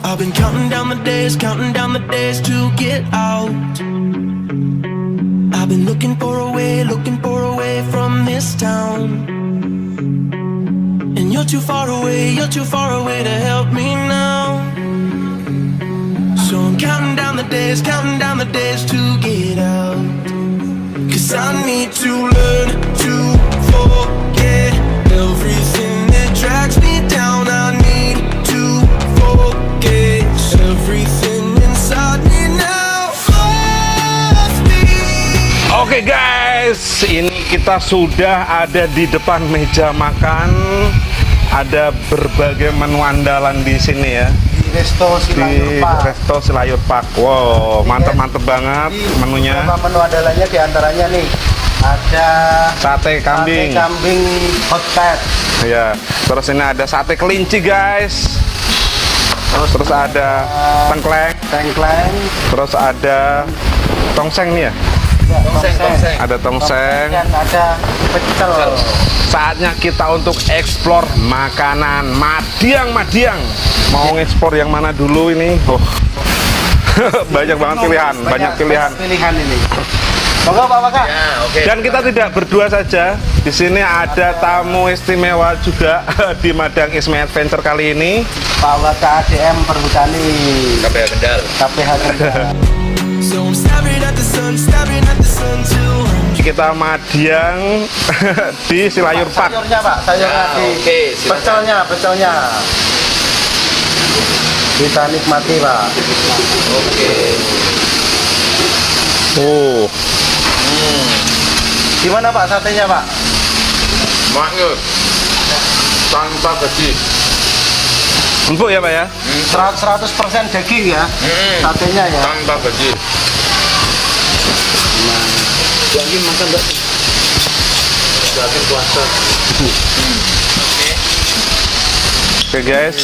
I've been counting down the days to get out. I've been looking for a way from this town. And you're too far away to help me now. So I'm counting down the days to get out. 'Cause I need to learn to forget everything that drags me down. I need to forget everything inside me now. Oke guys, ini kita sudah ada di depan meja makan. Ada berbagai menu andalan di sini ya. Di Resto Silayur Park. Resto Silayur Park. Wow, mantep-mantep banget menunya. Menu andalannya diantaranya nih ada Sate kambing. Sate kambing hot pet. Ya, terus ini ada sate kelinci guys. Terus ada tengkleng. Terus ada tongseng nih ya. Tongseng. Ada tongseng. Dan ada pecel. Saatnya kita untuk eksplor makanan Madiang. Mau ngeksplor yang mana dulu ini? Oh. Banyak banget pilihan, banyak pilihan ini. Monggo Pak Waka. Ya, oke. Dan kita tidak berdua saja. Di sini ada tamu istimewa juga di Madang Isme Adventure kali ini. Pak Waka ADM Perhutani. KPH Kendal. KPH Kendal. So I'm staring at the sun till Kita Madiang di Silayur Park. Sayurnya Pak, sayurnya Ya, di oke, silakan. pecelnya. Kita nikmati Pak. Oke. Oh, Gimana Pak satenya Pak? Maknyur. Tanpa gaji. empuk ya Pak ya? 100% daging ya. Satenya ya. Tanpa gaji. Lagi makan enggak? Lagi puasa. Oke guys.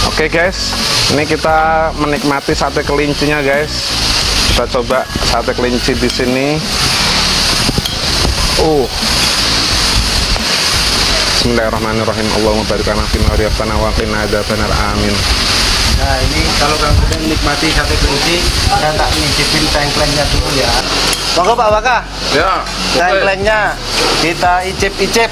Oke guys, ini kita menikmati sate kelincinya guys. Kita coba sate kelinci di sini. Bismillahirrahmanirrahim. Allahumma barik lana fi ma razaqtana wa qina adzabannar. Amin. Nah ini kalau Kang Budi menikmati sate kelinci, saya tak nyicipin tengklengnya dulu ya. Monggo Pak Waka, Ya. tengklengnya kita icip-icip.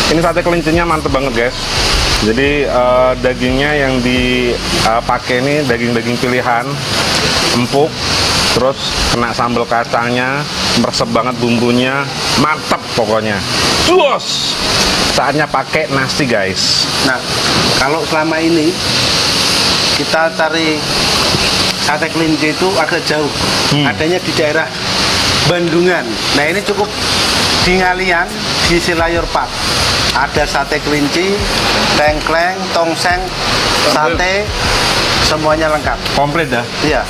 Ini sate kelincinya mantep banget guys. Jadi dagingnya yang dipakai ini daging-daging pilihan, empuk, terus kena sambal kacangnya, meresep banget bumbunya, mantep pokoknya. Jos! Saatnya pakai nasi guys. Nah kalau selama ini kita cari sate kelinci itu agak jauh, adanya di daerah Bandungan. Nah ini cukup di Ngalian, di Silayur Park. Ada sate kelinci, tengkleng, tongseng, sate, semuanya lengkap. Komplit dah. Iya.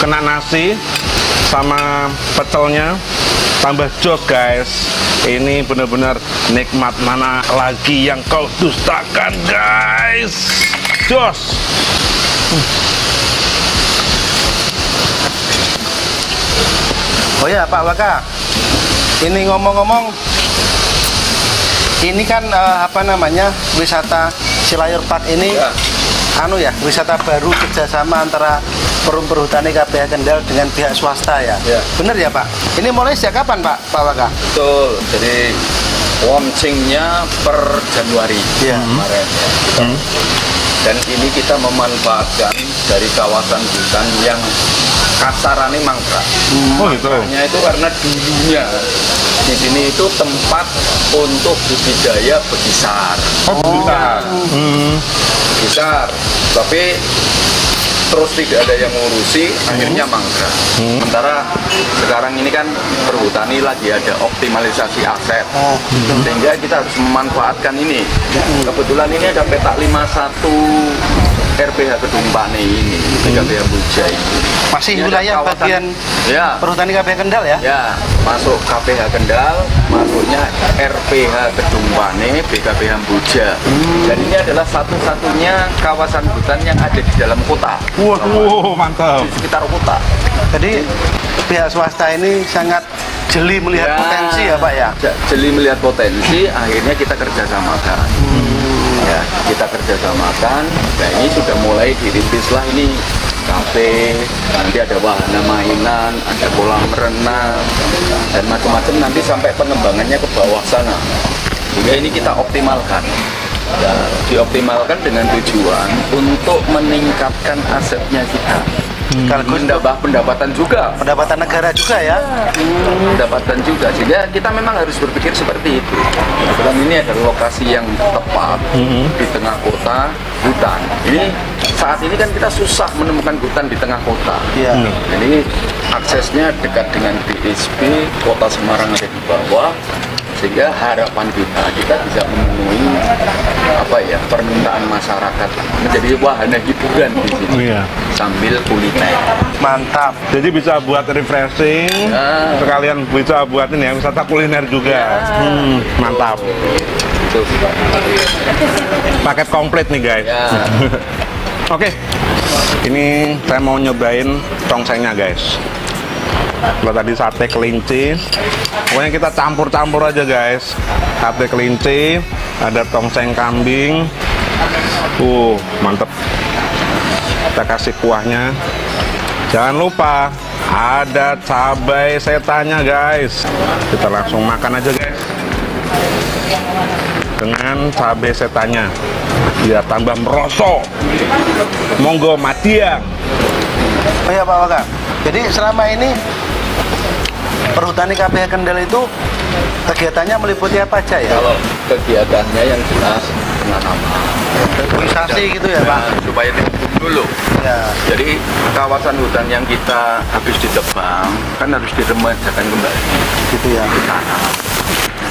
Kena nasi sama pecelnya, tambah jos guys. Ini benar-benar nikmat, mana lagi yang kau dustakan guys. Jos. Oh ya Pak Waka, ini ngomong-ngomong, ini kan apa namanya, wisata Silayur Park ini Ya. wisata baru kerjasama antara Perum Perhutani KPH Kendal dengan pihak swasta ya. Ya. Bener ya Pak? Ini mulai sejak kapan Pak Waka? Betul. Jadi launchingnya per Januari Iya. kemarin. Ya. Dan ini kita memanfaatkan dari kawasan hutan yang kasarannya mangkrak. Oh gitu. Mangkraknya itu karena dulunya di sini itu tempat untuk budidaya bekisar. Oh, bentar. Besar, tapi terus tidak ada yang ngurusi, akhirnya mangkrak. Sementara sekarang ini kan perhutani lagi ada optimalisasi aset, sehingga kita harus memanfaatkan ini. Kebetulan ini ada petak 51 RPH Kedung Pane ini, BKPH Buja ini. Masih Ini ada wilayah kawasan- bagian ya, Perhutani KPH Kendal ya? ya, masuk KPH Kendal, masuknya RPH Kedung Pane, BKPH Buja. Dan ini adalah satu-satunya kawasan hutan yang ada di dalam kota, Wow, mantap. di sekitar kota. Jadi pihak swasta ini sangat jeli melihat potensi ya Pak ya? Jeli melihat potensi, akhirnya kita kerjasamakan. Ya, kita kerjasamakan. Nah ini sudah mulai dirintislah ini kafe, nanti ada wahana mainan, ada kolam renang, dan macam-macam nanti sampai pengembangannya ke bawah sana. Sehingga ini kita optimalkan. Ya, dioptimalkan dengan tujuan untuk meningkatkan asetnya kita. Sekaligus Menambah pendapatan juga. pendapatan negara juga ya? Pendapatan juga, sehingga kita memang harus berpikir seperti itu. Kebetulan ini adalah lokasi yang tepat di tengah kota, hutan. Ini saat ini kan kita susah menemukan hutan di tengah kota. Iya. Ini aksesnya dekat dengan BSP, kota Semarang ada di bawah, sehingga harapan kita bisa memenuhi permintaan masyarakat, menjadi wahana hiburan di sini. Iya. Sambil kuliner. Mantap. Jadi bisa buat refreshing, Ya. sekalian bisa buat ini ya, wisata kuliner juga. Mantap. Itu. Paket komplit nih guys. Ya. Oke, ini saya mau nyobain tongsengnya guys. Kalau tadi sate kelinci, pokoknya kita campur-campur aja guys. Sate kelinci, ada tongseng kambing. Mantep. Kita kasih kuahnya. Jangan lupa ada cabai setannya guys. Kita langsung makan aja guys. Dengan cabai setannya, biar tambah merosot. Monggo matiang. Oh ya Pak Waka. Jadi selama ini Perhutani KPH Kendal itu kegiatannya meliputi apa aja ya? Kalau kegiatannya yang jelas penanaman, Organisasi gitu ya Pak? supaya dihidup dulu. Ya. Jadi kawasan hutan yang kita habis ditebang kan harus diremajakan kembali, Gitu ya. ditanam.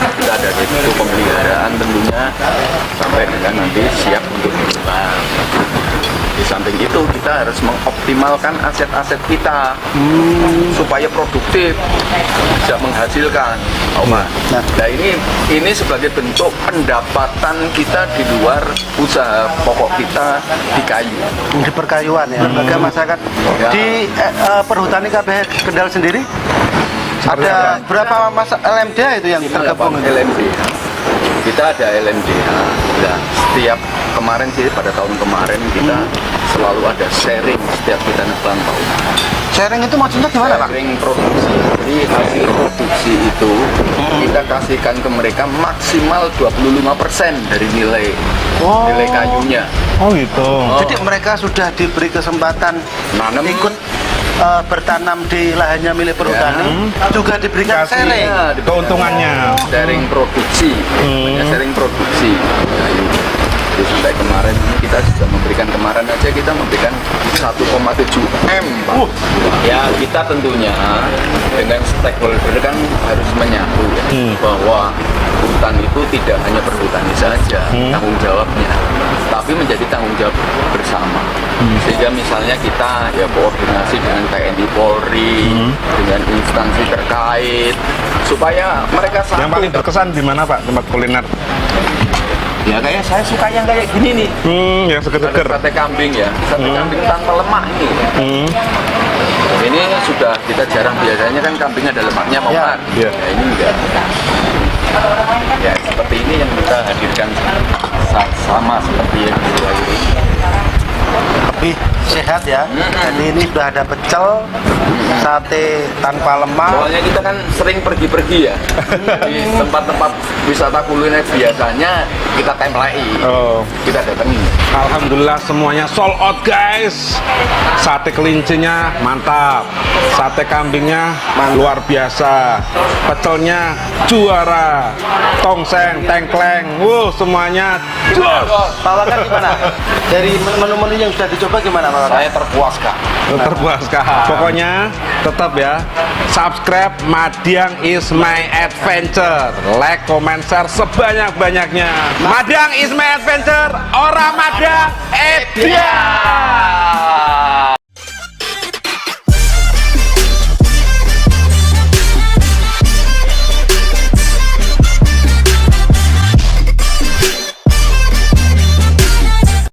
Kita ada risiko pemeliharaan tentunya sampai dengan nanti siap untuk dikembang. Di samping itu kita harus mengoptimalkan aset-aset kita supaya produktif, bisa menghasilkan. Nah. Nah ini sebagai bentuk pendapatan kita di luar usaha pokok kita di kayu. Di perkayuan ya, lembaga masyarakat. Ya. Di Perhutani KPH Kendal sendiri ada berapa masa LMDH itu yang tergabung? LMDH. Kita ada LMDH. Nah, setiap kemarin sih pada tahun kemarin kita selalu ada sharing setiap kita nebang tahun. Sharing itu maksudnya gimana Pak? Sharing produksi. Jadi hasil produksi itu kita kasihkan ke mereka maksimal 25% dari nilai kayunya. Oh gitu. Jadi mereka sudah diberi kesempatan Nanam. ikut bertanam di lahannya milik perhutani, juga diberikan Kasih sharing. Ya, keuntungannya. Sharing produksi, namanya sharing produksi. Nah, ini. Jadi sampai kemarin ini kita sudah memberikan, kemarin aja kita memberikan 1,7 M, Pak. Ya kita tentunya dengan stakeholder kan harus menyatu ya, bahwa hutan itu tidak hanya perhutani saja tanggung jawabnya, tapi menjadi tanggung jawab bersama. Sehingga misalnya kita ya koordinasi dengan TNI Polri, dengan instansi terkait, supaya mereka satu. Yang paling berkesan di mana Pak tempat kuliner? Ya kayak saya suka yang kayak gini nih. Yang seger-seger. Ada sate kambing ya, sate kambing tanpa lemak ini. Ini sudah kita jarang, biasanya kan kambing ada lemaknya Momar. Ya. Ya, ini enggak. Ya seperti ini yang kita hadirkan sama seperti yang di luar ini. Lebih sehat ya. Jadi ini sudah ada pecel, sate tanpa lemak. Soalnya kita kan sering pergi-pergi ya di tempat-tempat wisata kuliner, biasanya kita template, kita datangi. Alhamdulillah semuanya sold out guys. Sate kelincinya mantap, sate kambingnya luar biasa, pecelnya juara, tongseng, tengkleng, semuanya jos. Pak Waka gimana? Dari menu-menu yang sudah dicoba gimana Pak Saya terpuaskan. Terpuaskan. Pokoknya tetap ya, subscribe Madiang is my adventure, like, comment, share sebanyak-banyaknya. Madiang is my adventure, orang Madiang, dia.